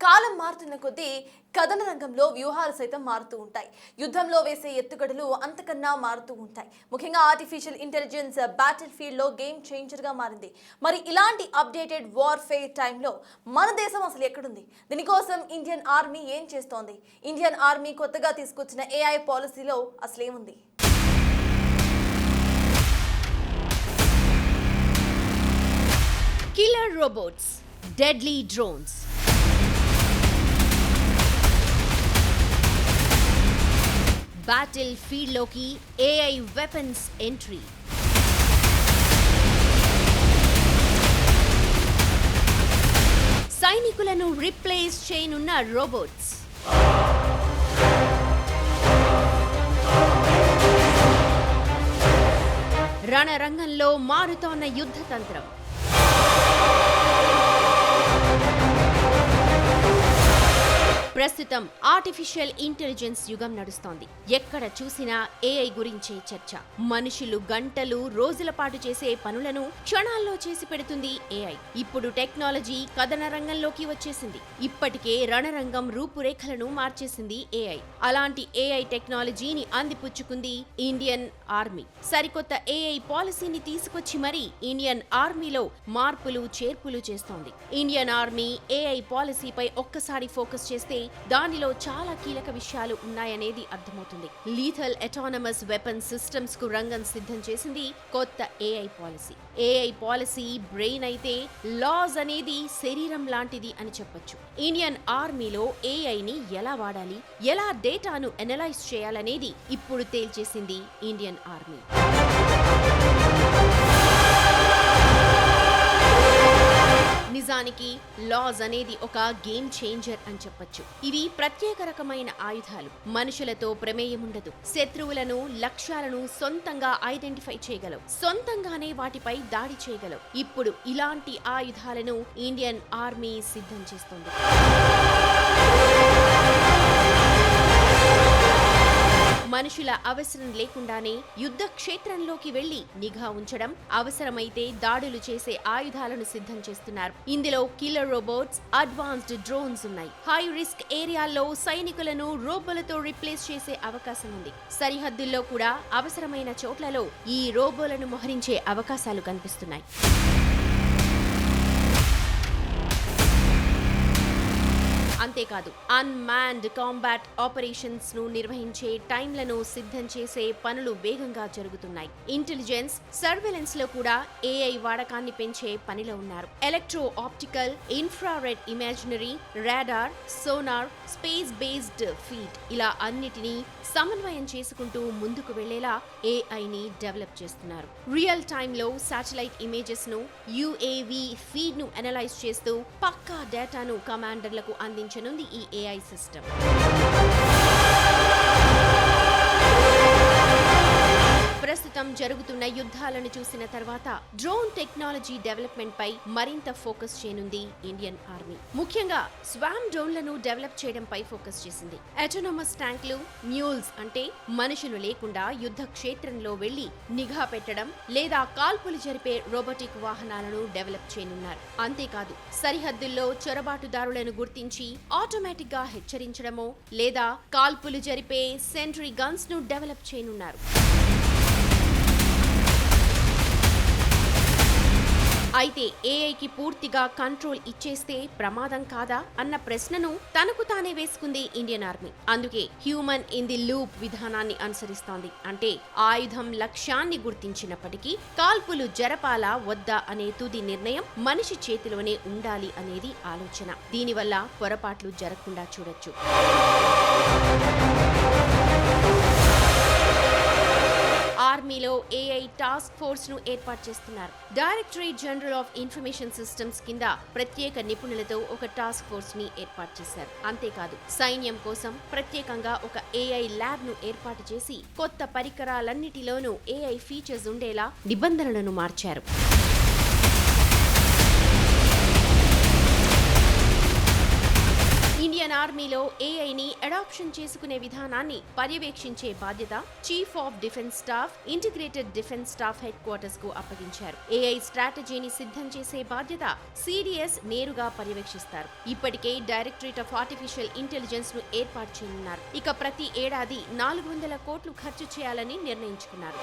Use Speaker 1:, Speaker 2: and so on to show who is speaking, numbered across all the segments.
Speaker 1: కాలం మారుతున్న కొద్దీ కథన రంగంలో వ్యూహాలు సైతం మారుతూ ఉంటాయి. యుద్ధంలో వేసే ఎత్తుగడలు అంతకన్నా మారుతూ ఉంటాయి. ముఖ్యంగా ఆర్టిఫిషియల్ ఇంటెలిజెన్స్ బ్యాటిల్ ఫీల్డ్ లో గేమ్ చేంజర్ గా మారింది. మరి ఇలాంటి అప్డేటెడ్ వార్ఫేర్ టైంలో మన దేశం అసలు ఎక్కడుంది? దీనికోసం ఇండియన్ ఆర్మీ ఏం చేస్తోంది? ఇండియన్ ఆర్మీ కొత్తగా తీసుకొచ్చిన AI పాలసీలో అసలేముంది?
Speaker 2: Killer robots, deadly drones. Battlefield లోకి AI weapons entry. సైనికులను రిప్లేస్ చేయనున్న రోబోట్స్. రణరంగంలో మారుతోన్న యుద్ధ తంత్రం. ప్రస్తుతం ఆర్టిఫిషియల్ ఇంటెలిజెన్స్ యుగం నడుస్తోంది. ఎక్కడ చూసినా AI గురించే చర్చ. మనుషులు గంటలు రోజుల పాటు చేసే పనులను క్షణాల్లో చేసి పెడుతుంది AI. ఇప్పుడు టెక్నాలజీ కథన రంగంలోకి వచ్చేసింది. ఇప్పటికే రణరంగం రూపురేఖలను మార్చేసింది AI. అలాంటి AI టెక్నాలజీని అందిపుచ్చుకుంది ఇండియన్ ఆర్మీ. సరికొత్త AI పాలసీని తీసుకొచ్చి మరీ ఇండియన్ ఆర్మీలో మార్పులు చేర్పులు చేస్తోంది. ఇండియన్ ఆర్మీ AI పాలసీపై ఒక్కసారి ఫోకస్ చేస్తే దానిలో చాలా కీలక విషయాలు ఉన్నాయనేది అర్థమవుతుంది. లీథల్ అటానమస్ వెపన్ సిస్టమ్స్ కు రంగం సిద్ధం చేసింది కొత్త AI policy. AI policy brain అయితే లాస్ అనేది శరీరం లాంటిది అని చెప్పొచ్చు. ఇండియన్ ఆర్మీలో AIని ఎలా వాడాలి, ఎలా డేటాను అనలైజ్ చేయాలనేది ఇప్పుడు తేల్చేసింది ఇండియన్ ఆర్మీ. నిజానికి లాస్ అనేది ఒక గేమ్ చేంజర్ అని చెప్పొచ్చు. ఇవి ప్రత్యేక రకమైన ఆయుధాలు. మనుషులతో ప్రమేయం ఉండదు. శత్రువులను, లక్ష్యాలను సొంతంగా ఐడెంటిఫై చేయగలవు. సొంతంగానే వాటిపై దాడి చేయగలవు. ఇప్పుడు ఇలాంటి ఆయుధాలను ఇండియన్ ఆర్మీ సిద్ధం చేస్తోంది. మనుషుల అవసరం లేకుండానే యుద్ధ క్షేత్రంలోకి వెళ్లి నిఘా ఉంచడం, అవసరమైతే దాడులు చేసే ఆయుధాలను సిద్ధం చేస్తున్నారు. ఇందులో కిల్లర్ రోబోట్స్, అడ్వాన్స్డ్ డ్రోన్స్ ఉన్నాయి. హై రిస్క్ ఏరియాల్లో సైనికులను రోబోలతో రిప్లేస్ చేసే అవకాశం ఉంది. సరిహద్దుల్లో కూడా అవసరమైన చోట్లలో ఈ రోబోలను మోహరించే అవకాశాలు కనిపిస్తున్నాయి. అంతేకాదు, అన్మాన్డ్ కాంబాట్ ఆపరేషన్స్ ను నిర్వహించే టైంలను సిద్ధం చేసే పనులు వేగంగా జరుగుతున్నాయి. ఇంటెలిజెన్స్, సర్వేలెన్స్ లో కూడా AI వాడకాన్ని పెంచే పనిలో ఉన్నారు. Electro optical, infrared imaginary, radar, sonar, space based feed ఇలా అన్నిటినీ సమన్వయం చేసుకుంటూ ముందుకు వెళ్లేలా AIని డెవలప్ చేస్తున్నారు. రియల్ టైంలో శాటిలైట్ ఇమేజెస్ ను, UAV ఫీడ్ ను అనలైజ్ చేస్తూ పక్కా డేటాను కమాండర్లకు అందించనుంది ఈ AI సిస్టమ్. ప్రస్తుతం జరుగుతున్న యుద్ధాలను చూసిన తర్వాత డ్రోన్ టెక్నాలజీ డెవలప్మెంట్ పై మరింత ఫోకస్ చేయనుంది ఇండియన్ ఆర్మీ. ముఖ్యంగా స్వామ్ డ్రోన్లను డెవలప్ చేయడంపై ఫోకస్ చేసింది. అటానమస్ ట్యాంక్లు, మ్యూల్స్ అంటే మనుషులు లేకుండా యుద్ధ క్షేత్రంలో వెళ్లి నిఘా పెట్టడం లేదా కాల్పులు జరిపే రోబోటిక్ వాహనాలను డెవలప్ చేయనున్నారు. అంతేకాదు, సరిహద్దుల్లో చొరబాటుదారులను గుర్తించి ఆటోమేటిక్ గా హెచ్చరించడమో లేదా కాల్పులు జరిపే సెంట్రీ గన్స్ ను డెవలప్ చేయనున్నారు. అయితే AIకి పూర్తిగా కంట్రోల్ ఇచ్చేస్తే ప్రమాదం కాదా అన్న ప్రశ్నను తనకు తానే వేసుకుంది ఇండియన్ ఆర్మీ. అందుకే హ్యూమన్ ఇన్ ది లూప్ విధానాన్ని అనుసరిస్తోంది. అంటే ఆయుధం లక్ష్యాన్ని గుర్తించినప్పటికీ కాల్పులు జరపాలా వద్దా అనే తుది నిర్ణయం మనిషి చేతిలోనే ఉండాలి అనేది ఆలోచన. దీనివల్ల పొరపాట్లు జరగకుండా చూడొచ్చు. ఆర్మీలో AI టాస్క్ ఫోర్స్ ను ఏర్పాటు చేస్తున్నారు. Directorate general of information systems కింద ప్రత్యేక నిపుణులతో ఒక టాస్క్ ఫోర్స్ ని ఏర్పాటు చేశారు. అంతేకాదు, సైన్యం కోసం ప్రత్యేకంగా ఒక AI ల్యాబ్ ను ఏర్పాటు చేసి కొత్త పరికరాలన్నిటిలోనూ AI ఫీచర్స్ ఉండేలా నిబంధనలను మార్చారు. ఇండియన్ ఆర్మీ ఆర్మీలో ఏఐని అడాప్షన్ చేసుకునే విధానాన్ని పర్యవేక్షించే బాధ్యత chief of defence staff integrated defence staff head quarters కు అప్పగించారు. ఏఐ స్ట్రాటజీని సిద్ధం చేసే బాధ్యత సిడిఎస్ నేరుగా పర్యవేక్షిస్తారు. ఇప్పటికే డైరెక్టరేట్ ఆఫ్ ఆర్టిఫిషియల్ ఇంటెలిజెన్స్ ను ఏర్పాటు చేయనున్నారు. ఇక ప్రతి ఏడాది 400 కోట్లు ఖర్చు చేయాలని నిర్ణయించుకున్నారు.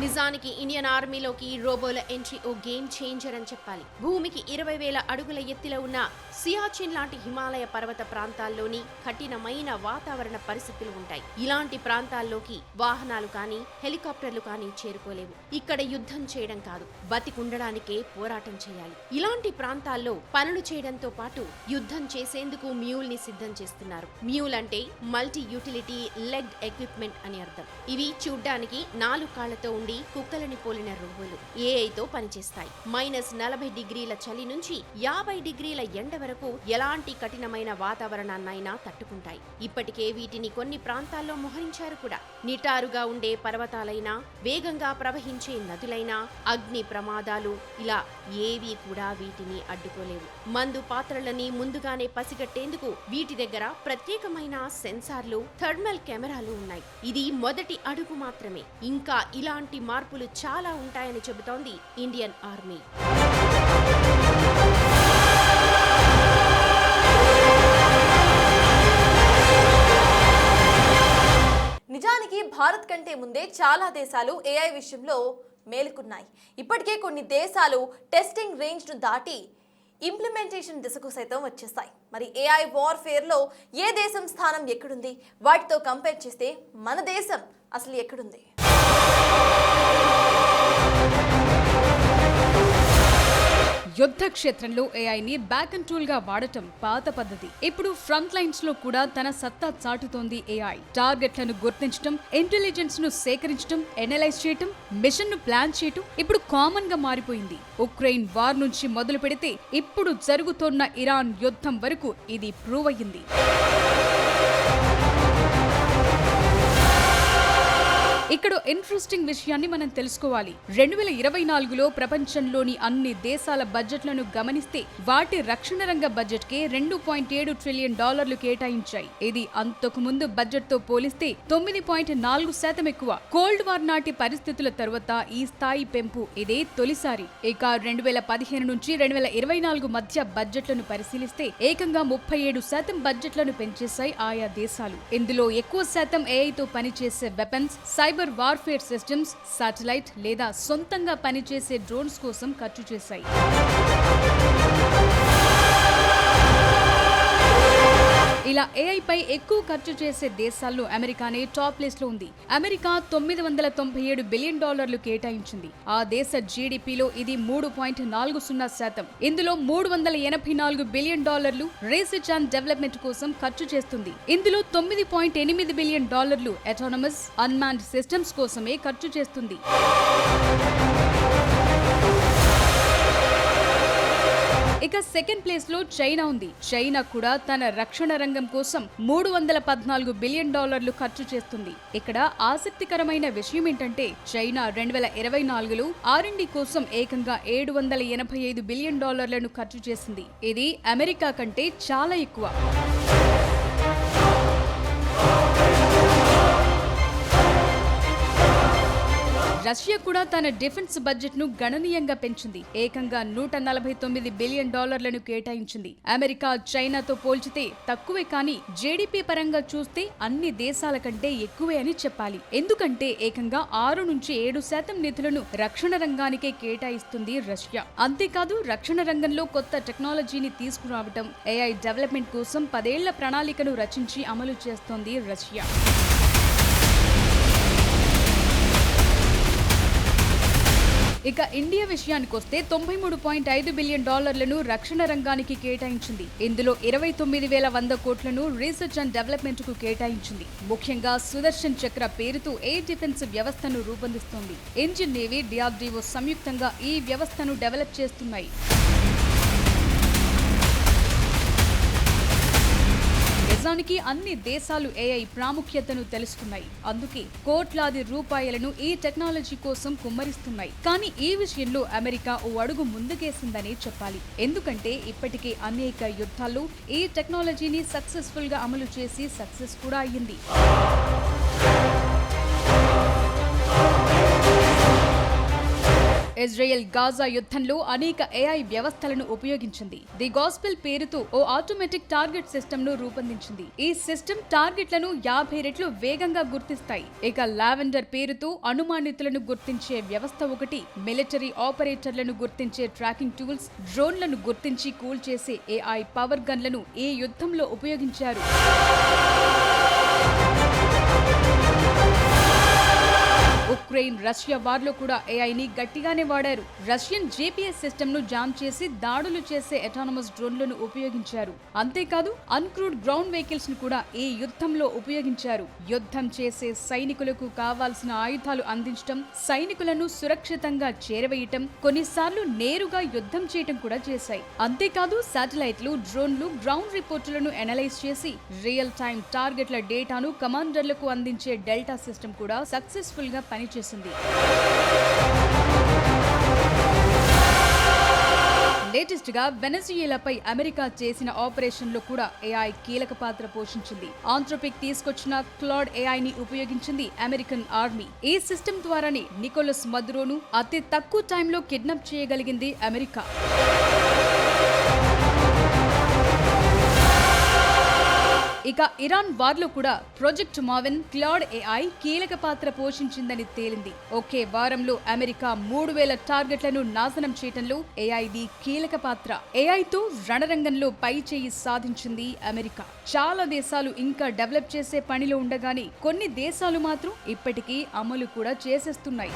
Speaker 2: నిజానికి ఇండియన్ ఆర్మీలోకి రోబోల ఎంట్రీ ఓ గేమ్ చేంజర్ అని చెప్పాలి. భూమికి 20,000 అడుగుల ఎత్తులో ఉన్న సియాచిన్ లాంటి హిమాలయ పర్వత ప్రాంతాల్లోని కఠినమైన వాతావరణ పరిస్థితులు ఉంటాయి. ఇలాంటి ప్రాంతాల్లోకి వాహనాలు కానీ హెలికాప్టర్లు కానీ చేరుకోలేవు. ఇక్కడ యుద్ధం చేయడం కాదు, బతికుండడానికే పోరాటం చేయాలి. ఇలాంటి ప్రాంతాల్లో పనులు చేయడంతో పాటు యుద్ధం చేసేందుకు మ్యూల్ ని సిద్ధం చేస్తున్నారు. మ్యూల్ అంటే మల్టీ యూటిలిటీ లెగ్డ్ ఎక్విప్మెంట్ అని అర్థం. ఇవి చూడ్డానికి 4 కాళ్లతో ఉండి కుక్కలని పోలిన రోబోలు ఏఐతో పనిచేస్తాయి. -40 డిగ్రీల చలి నుంచి 50 డిగ్రీల ఎండ వరకు ఎలాంటి కఠినమైన వాతావరణాన్నైనా తట్టుకుంటాయి. ఇప్పటికే వీటిని కొన్ని ప్రాంతాల్లో మోహరించారు కూడా. నిటారుగా ఉండే పర్వతాలైనా, వేగంగా ప్రవహించే నదులైనా, అగ్ని ప్రమాదాలు ఇలా ఏవీ కూడా వీటిని అడ్డుకోలేవు. మందు పాత్రలని ముందుగానే పసిగట్టేందుకు వీటి దగ్గర ప్రత్యేకమైన సెన్సార్లు, థర్మల్ కెమెరాలు ఉన్నాయి. ఇది మొదటి అడుగు మాత్రమే. ఇంకా ఇలాంటి మార్పులు చాలా ఉంటాయని చెబుతోంది ఇండియన్ ఆర్మీ.
Speaker 1: నిజానికి భారత్ కంటే ముందే చాలా దేశాలు ఏఐ విషయంలో మేలుకున్నాయి. ఇప్పటికే కొన్ని దేశాలు టెస్టింగ్ రేంజ్ ను దాటి ఇంప్లిమెంటేషన్ దిశకు సైతం వచ్చేస్తాయి. మరి ఏఐ వార్ఫేర్లో ఏ దేశం స్థానం ఎక్కడుంది? వాటితో కంపేర్ చేస్తే మన దేశం అసలు ఎక్కడుంది?
Speaker 3: యుద్ధ క్షేత్రంలో ఏఐని బ్యాక్ అండ్ టూల్ గా వాడటం పాత పద్ధతి. ఇప్పుడు ఫ్రంట్ లైన్స్ లో కూడా తన సత్తా చాటుతోంది ఏఐ. టార్గెట్లను గుర్తించడం, ఇంటెలిజెన్స్ ను సేకరించడం, ఎనలైజ్ చేయటం, మిషన్ ను ప్లాన్ చేయటం ఇప్పుడు కామన్ గా మారిపోయింది. ఉక్రెయిన్ వార్ నుంచి మొదలు పెడితే ఇప్పుడు జరుగుతోన్న ఇరాన్ యుద్ధం వరకు ఇది ప్రూవ్ అయ్యింది. ఇక్కడ ఇంట్రెస్టింగ్ విషయాన్ని మనం తెలుసుకోవాలి. 2024లో ప్రపంచంలోని అన్ని దేశాల బడ్జెట్లను గమనిస్తే వాటి రక్షణ రంగ బడ్జెట్ కే $2.7 ట్రిలియన్ కేటాయించాయి. ఇది అంతకు ముందు బడ్జెట్ తో పోలిస్తే 9.4% ఎక్కువ. కోల్డ్ వార్ నాటి పరిస్థితుల తర్వాత ఈ స్థాయి పెంపు ఇదే తొలిసారి. ఇక 2015 నుంచి 2024 మధ్య బడ్జెట్లను పరిశీలిస్తే ఏకంగా 37% బడ్జెట్లను పెంచేశాయి ఆయా దేశాలు. ఇందులో ఎక్కువ శాతం ఏఐతో పనిచేసే weapons, cyber warfare systems, satellite లేదా సొంతంగా పనిచేసే డ్రోన్స్ కోసం ఖర్చు చేశాయి. ఇలా ఏఐ పై ఎక్కువ ఖర్చు చేసే దేశాల్లో అమెరికానే టాప్ లిస్ట్ లో ఉంది. అమెరికా $997 బిలియన్ కేటాయించింది. ఆ దేశ జీడీపీలో ఇది 3.40%. ఇందులో $384 బిలియన్ రీసెర్చ్ అండ్ డెవలప్మెంట్ కోసం ఖర్చు చేస్తుంది. ఇందులో $9.8 బిలియన్ అటానమస్ అన్మాన్డ్ సిస్టమ్స్ కోసమే ఖర్చు చేస్తుంది. ఇక సెకండ్ ప్లేస్ లో చైనా ఉంది. చైనా కూడా తన రక్షణ రంగం కోసం $314 బిలియన్ ఖర్చు చేస్తుంది. ఇక్కడ ఆసక్తికరమైన విషయం ఏంటంటే చైనా 2024లో R&D కోసం ఏకంగా $785 బిలియన్ ఖర్చు చేసింది. ఇది అమెరికా కంటే చాలా ఎక్కువ. రష్యా కూడా తన డిఫెన్స్ బడ్జెట్ ను గణనీయంగా పెంచింది. ఏకంగా $149 బిలియన్ కేటాయించింది. అమెరికా, చైనాతో పోల్చితే తక్కువే, కానీ జీడీపీ పరంగా చూస్తే అన్ని దేశాల కంటే ఎక్కువే అని చెప్పాలి. ఎందుకంటే ఏకంగా 6 నుంచి 7% నిధులను రక్షణ రంగానికే కేటాయిస్తుంది రష్యా. అంతేకాదు, రక్షణ రంగంలో కొత్త టెక్నాలజీని తీసుకురావటం, ఏఐ డెవలప్మెంట్ కోసం 10 ఏళ్ల ప్రణాళికను రచించి అమలు చేస్తోంది రష్యా. ఇక ఇండియా విషయానికొస్తే $93.5 బిలియన్ రక్షణ రంగానికి కేటాయించింది. ఇందులో 29,100 కోట్లను రీసెర్చ్ అండ్ డెవలప్మెంట్ కు కేటాయించింది. ముఖ్యంగా సుదర్శన్ చక్ర పేరుతో ఎయిర్ డిఫెన్స్ వ్యవస్థను రూపొందిస్తోంది. ఇండియన్ నేవీ, DRDO సంయుక్తంగా ఈ వ్యవస్థను డెవలప్ చేస్తున్నాయి. నిజానికి అన్ని దేశాలు ఏఐ ప్రాముఖ్యతను తెలుసుకున్నాయి. అందుకే కోట్లాది రూపాయలను ఈ టెక్నాలజీ కోసం కుమ్మరిస్తున్నాయి. కానీ ఈ విషయంలో అమెరికా ఓ అడుగు ముందుకేసిందనే చెప్పాలి. ఎందుకంటే ఇప్పటికే అనేక యుద్ధాల్లో ఈ టెక్నాలజీని సక్సెస్ఫుల్ గా అమలు చేసి సక్సెస్ కూడా అయ్యింది. ఇజ్రాయెల్ గాజా యుద్ధంలో అనేక ఏఐ వ్యవస్థలను ఉపయోగించింది. ది గాస్పెల్ పేరుతో ఓ ఆటోమేటిక్ టార్గెట్ సిస్టమ్ ను రూపొందించింది. ఈ సిస్టమ్ టార్గెట్లను 50 రెట్లు వేగంగా గుర్తిస్తాయి. ఇక లావెండర్ పేరుతో అనుమానితులను గుర్తించే వ్యవస్థ ఒకటి, మిలిటరీ ఆపరేటర్లను గుర్తించే ట్రాకింగ్ టూల్స్, డ్రోన్లను గుర్తించి కూల్చేసే ఏఐ పవర్ గన్లను ఈ యుద్ధంలో ఉపయోగించారు. ఉక్రెయిన్ రష్యా వార్లో కూడా ఏఐని గట్టిగానే వాడారు. రష్యన్ జీపీఎస్ సిస్టమ్ ను జామ్ చేసి దాడులు చేసే అటానమస్ డ్రోన్లను ఉపయోగించారు. అంతేకాదు అన్క్రూడ్ గ్రౌండ్ వెహికల్స్ ను కూడా ఈ యుద్ధంలో ఉపయోగించారు. యుద్ధం చేసే సైనికులకు కావాల్సిన ఆయుధాలు అందించడం, సైనికులను సురక్షితంగా చేరవేయటం, కొన్నిసార్లు నేరుగా యుద్ధం చేయటం కూడా చేశాయి. అంతేకాదు శాటిలైట్లు, డ్రోన్లు గ్రౌండ్ రిపోర్టులను అనలైజ్ చేసి రియల్ టైం టార్గెట్ల డేటాను కమాండర్లకు అందించే డెల్టా సిస్టమ్ కూడా సక్సెస్ఫుల్ గా పనిచేసింది. లేటెస్ట్ గా వెనెజుయేలాపై అమెరికా చేసిన ఆపరేషన్ లో కూడా ఏఐ కీలక పాత్ర పోషించింది. ఆంథ్రోపిక్ తీసుకొచ్చిన క్లాడ్ ఏఐ ని ఉపయోగించింది అమెరికన్ ఆర్మీ. ఈ సిస్టమ్ ద్వారానే నికోలస్ మదురోను అతి తక్కువ టైంలో కిడ్నాప్ చేయగలిగింది అమెరికా. ఇక ఇరాన్ వార్లో కూడా ప్రాజెక్ట్ మావిన్ క్లాడ్ ఏఐ కీలక పాత్ర పోషించిందని తేలింది. ఒకే వారంలో అమెరికా 3000 టార్గెట్లను నాశనం చేయడంలో ఏఐది కీలక పాత్ర. ఏఐతో రణరంగంలో పై చేయి సాధించింది అమెరికా. చాలా దేశాలు ఇంకా డెవలప్ చేసే పనిలో ఉండగానే కొన్ని దేశాలు మాత్రం ఇప్పటికీ అమలు కూడా చేసేస్తున్నాయి.